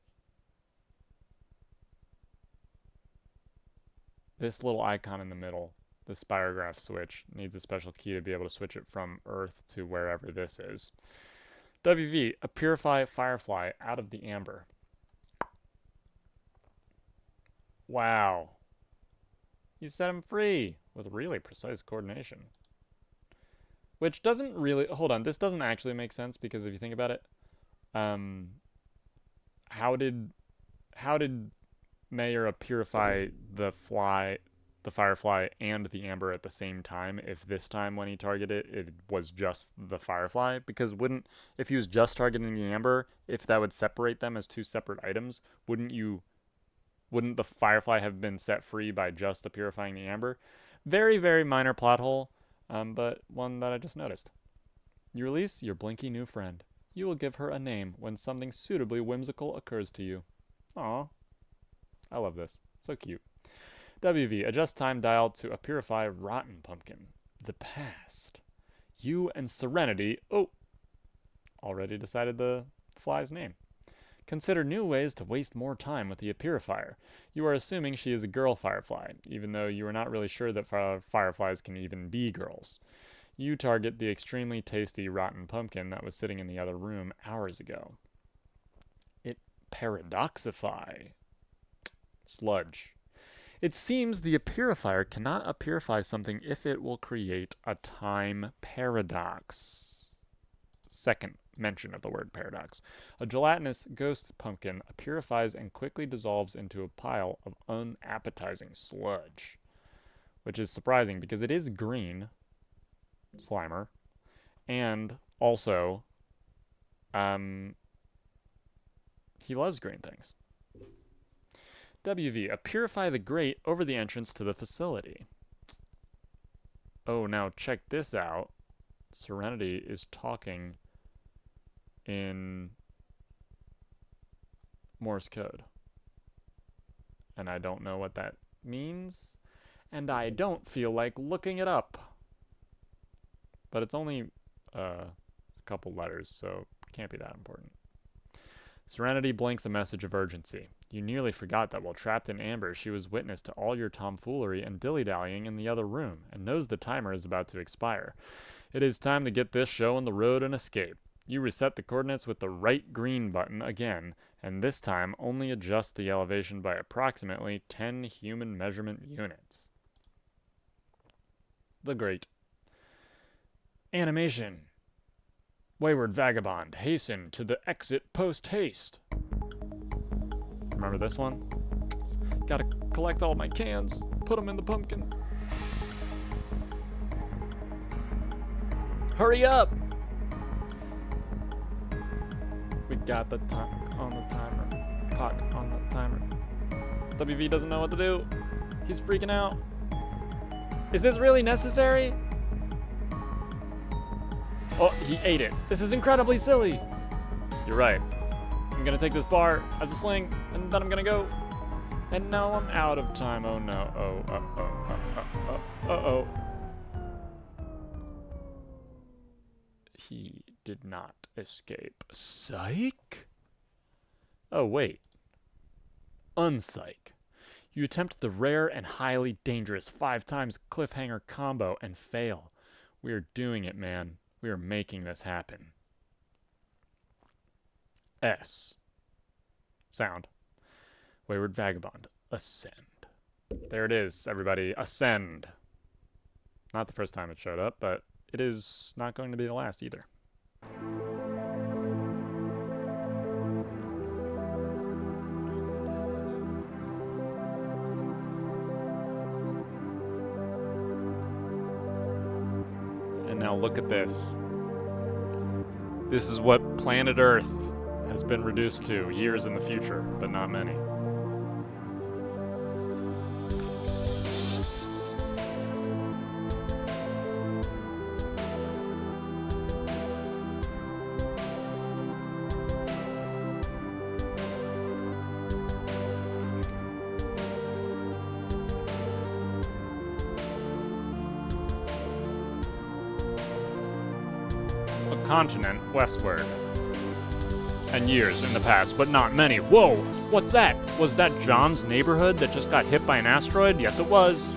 Speaker 1: This little icon in the middle, the spirograph switch, needs a special key to be able to switch it from Earth to wherever this is. WV, a purify firefly out of the amber. Wow. You set him free with really precise coordination. Which doesn't really... Hold on, this doesn't actually make sense because if you think about it, how did Mayor purify the firefly and the amber at the same time if this time when he targeted it was just the firefly? Because if he was just targeting the amber, if that would separate them as two separate items, wouldn't the firefly have been set free by just purifying the amber? Very, very minor plot hole, but one that I just noticed. You release your blinky new friend. You will give her a name when something suitably whimsical occurs to you. Aw. I love this. So cute. WV, adjust time dial to purify rotten pumpkin. The past. You and Serenity... Oh! Already decided the fly's name. Consider new ways to waste more time with the purifier. You are assuming she is a girl firefly, even though you are not really sure that fireflies can even be girls. You target the extremely tasty rotten pumpkin that was sitting in the other room hours ago. It Paradoxify. Sludge. It seems the apurifier cannot apurify something if it will create a time paradox. Second mention of the word paradox. A gelatinous ghost pumpkin purifies and quickly dissolves into a pile of unappetizing sludge. Which is surprising because it is green, Slimer, and also, he loves green things. WV, purify the grate over the entrance to the facility. Oh, now check this out. Serenity is talking in Morse code. And I don't know what that means. And I don't feel like looking it up. But it's only a couple letters, so it can't be that important. Serenity blinks a message of urgency. You nearly forgot that while trapped in amber, she was witness to all your tomfoolery and dilly-dallying in the other room, and knows the timer is about to expire. It is time to get this show on the road and escape. You reset the coordinates with the right green button again, and this time only adjust the elevation by approximately 10 human measurement units. The Great. Animation. Wayward vagabond, hasten to the exit post-haste. Remember this one? Gotta collect all my cans, put them in the pumpkin. Hurry up! We got the time on the timer. Clock on the timer. WV doesn't know what to do. He's freaking out. Is this really necessary? Oh, he ate it. This is incredibly silly. You're right. I'm gonna take this bar as a sling, and then I'm gonna go. And now I'm out of time. Oh no. Oh. He did not escape. Psych? Oh, wait. Unpsych. You attempt the rare and highly dangerous 5x cliffhanger combo and fail. We are doing it, man. We are making this happen. S. Sound. Wayward vagabond. Ascend. There it is, everybody. Ascend. Not the first time it showed up, but it is not going to be the last either. And now look at this. This is what planet Earth has been reduced to years in the future, but not many. Continent westward. And years in the past, but not many. Whoa! What's that? Was that John's neighborhood that just got hit by an asteroid? Yes, it was.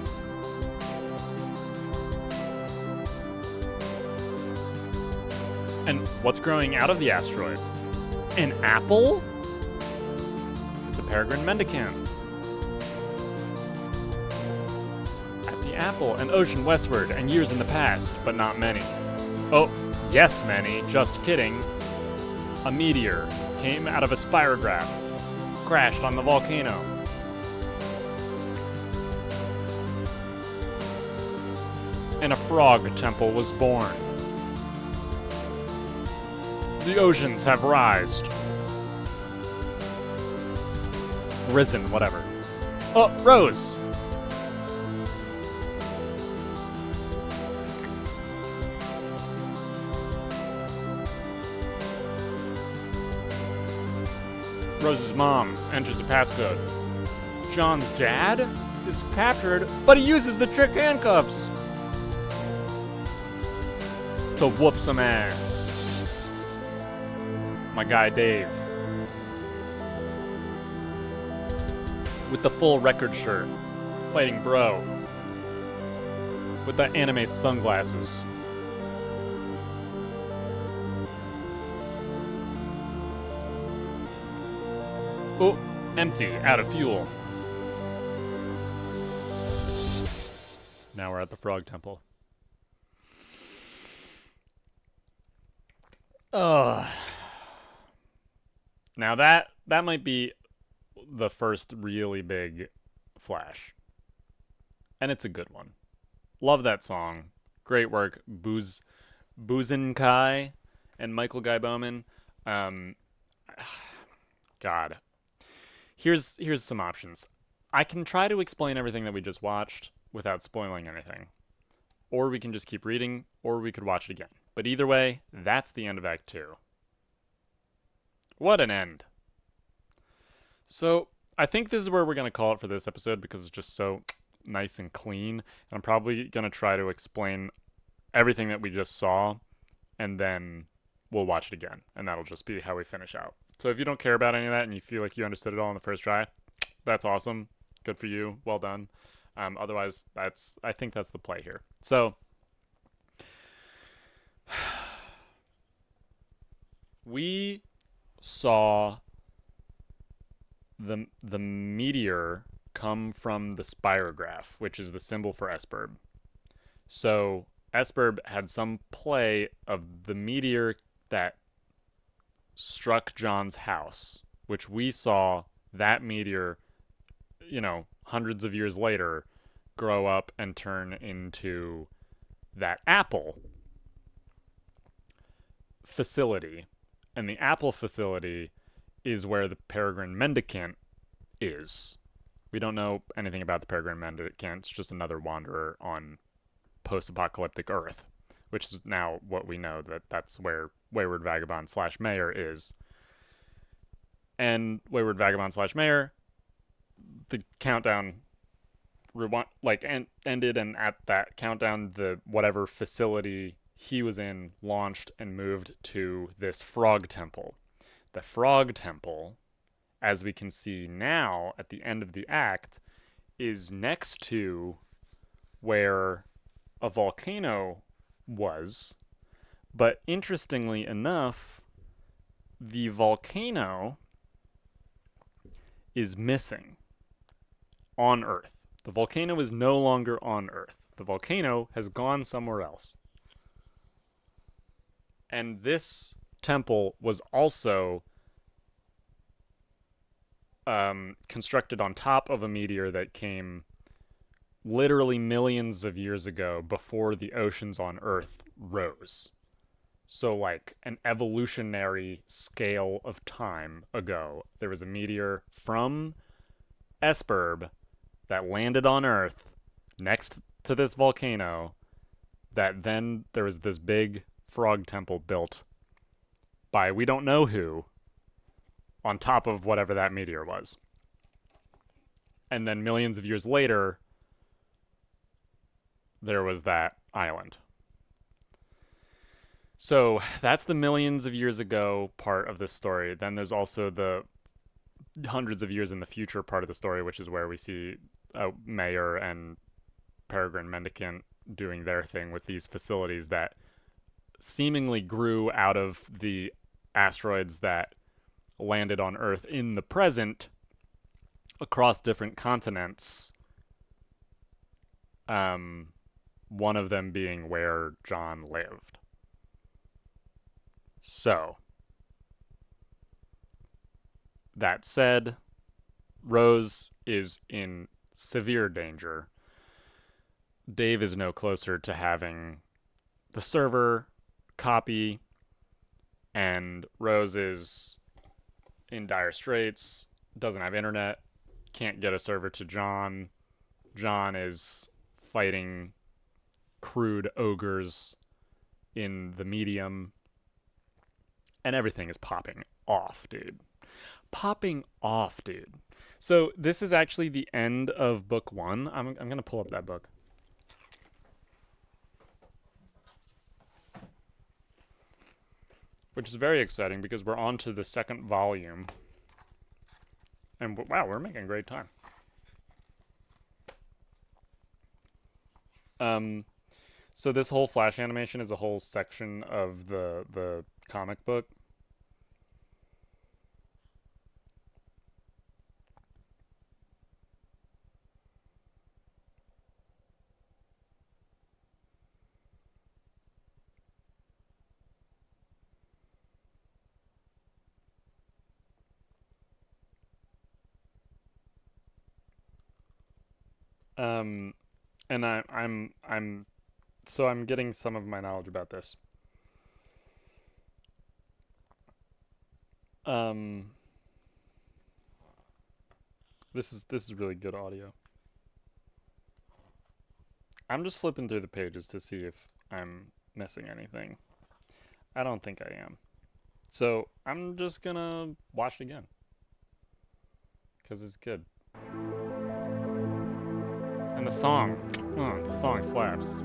Speaker 1: And what's growing out of the asteroid? An apple? It's the peregrine mendicant. At the apple, an ocean westward, and years in the past, but not many. Oh. Yes, many. Just kidding. A meteor came out of a spirograph, crashed on the volcano. And a frog temple was born. The oceans have risen, whatever. Oh, Rose! Rose's mom enters the passcode. John's dad is captured, but he uses the trick handcuffs to whoop some ass. My guy Dave. With the full record shirt, fighting bro. With the anime sunglasses. Oh, empty, out of fuel. Now we're at the Frog Temple. Ugh. Now that might be the first really big Flash. And it's a good one. Love that song. Great work. Buzenkai and Michael Guy Bowman. Um, God. Here's some options. I can try to explain everything that we just watched without spoiling anything. Or we can just keep reading, or we could watch it again. But either way, that's the end of Act 2. What an end. So, I think this is where we're going to call it for this episode because it's just so nice and clean. And I'm probably going to try to explain everything that we just saw, and then we'll watch it again. And that'll just be how we finish out. So if you don't care about any of that and you feel like you understood it all in the first try, that's awesome. Good for you. Well done. Otherwise, I think that's the play here. So, we saw the meteor come from the spirograph, which is the symbol for Esperb. So Esperb had some play of the meteor that struck John's house, which we saw that meteor, hundreds of years later, grow up and turn into that apple facility. And the apple facility is where the Peregrine Mendicant is. We don't know anything about the Peregrine Mendicant. It's just another wanderer on post-apocalyptic Earth, which is now what we know that's where Wayward Vagabond / Mayor is. And Wayward Vagabond / Mayor, the countdown ended, and at that countdown, the whatever facility he was in launched and moved to this Frog Temple. The Frog Temple, as we can see now at the end of the act, is next to where a volcano was. But interestingly enough, the volcano is missing on Earth. The volcano is no longer on Earth. The volcano has gone somewhere else. And this temple was also constructed on top of a meteor that came literally millions of years ago before the oceans on Earth rose. So, like, an evolutionary scale of time ago, there was a meteor from Esperb that landed on Earth next to this volcano, that then there was this big frog temple built by we don't know who on top of whatever that meteor was. And then millions of years later, there was that island. So that's the millions of years ago part of this story. Then there's also the hundreds of years in the future part of the story, which is where we see Mayor and Peregrine Mendicant doing their thing with these facilities that seemingly grew out of the asteroids that landed on Earth in the present across different continents. One of them being where John lived. So, that said, Rose is in severe danger. Dave is no closer to having the server copy, and Rose is in dire straits, doesn't have internet, can't get a server to John. John is fighting crude ogres in the medium, and everything is popping off, dude. Popping off, dude. So this is actually the end of book 1. I'm going to pull up that book. Which is very exciting because we're on to the second volume. And wow, we're making great time. So this whole Flash animation is a whole section of the comic book. Um, and I'm getting some of my knowledge about this. Um, this is really good audio. I'm just flipping through the pages to see if I'm missing anything. I don't think I am. So I'm just gonna watch it again because it's good. And the song slaps.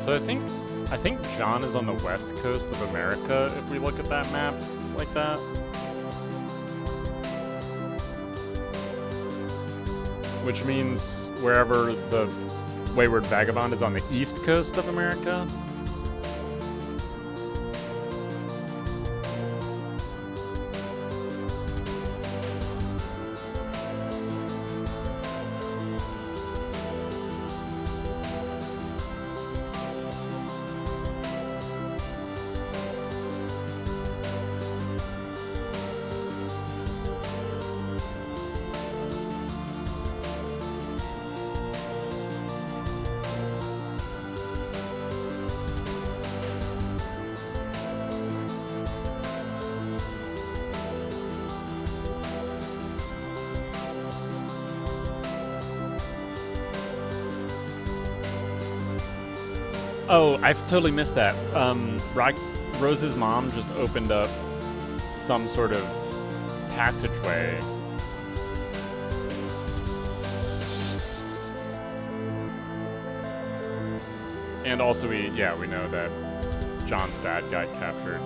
Speaker 1: So I think John is on the west coast of America if we look at that map like that. Which means wherever the Wayward Vagabond is on the east coast of America. Oh, I've totally missed that. Rose's mom just opened up some sort of passageway. And also we know that John's dad got captured.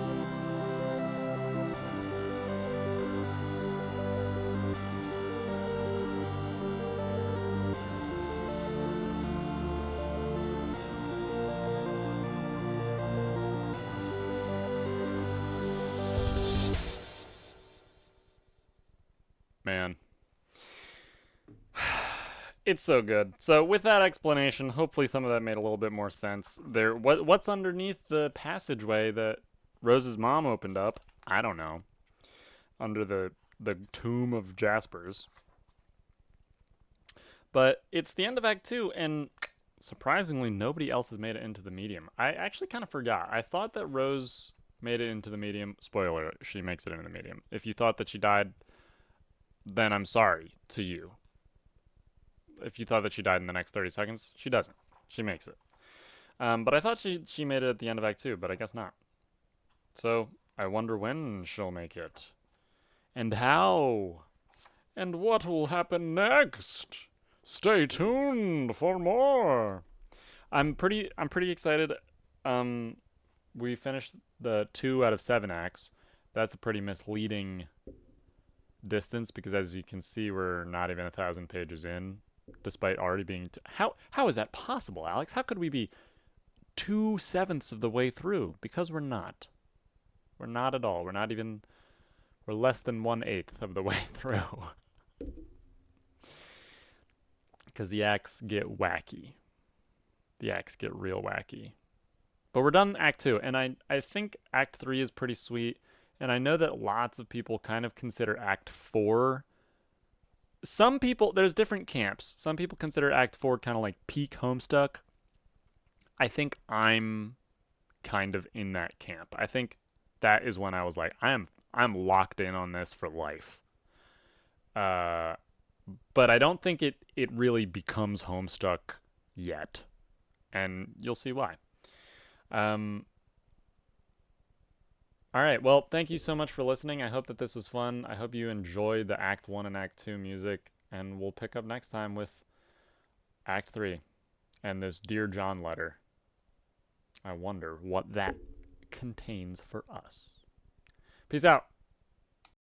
Speaker 1: Man. It's so good. So with that explanation, hopefully some of that made a little bit more sense. What's underneath the passageway that Rose's mom opened up? I don't know. Under the tomb of Jaspers. But it's the end of Act 2 and surprisingly nobody else has made it into the medium. I actually kind of forgot. I thought that Rose made it into the medium. Spoiler, she makes it into the medium. If you thought that she died, then I'm sorry to you. If you thought that she died in the next 30 seconds, she doesn't. She makes it. But I thought she made it at the end of Act 2, but I guess not. So I wonder when she'll make it. And how? And what will happen next? Stay tuned for more. I'm pretty excited. We finished the 2 out of 7 acts. That's a pretty misleading distance because as you can see, we're not even 1,000 pages in, despite already being how is that possible, Alex? How could we be 2/7 of the way through? Because we're not. We're not at all. We're less than 1/8 of the way through. Because the acts get wacky. The acts get real wacky. But we're done Act 2, and I think Act 3 is pretty sweet, and I know that lots of people kind of consider Act 4. Some people, there's different camps. Some people consider Act 4 kind of like peak Homestuck. I think I'm kind of in that camp. I think that is when I was like, I'm locked in on this for life. But I don't think it really becomes Homestuck yet, and you'll see why. Um, all right. Well, thank you so much for listening. I hope that this was fun. I hope you enjoyed the Act 1 and Act 2 music, and we'll pick up next time with Act 3. And this Dear John letter, I wonder what that contains for us. Peace out.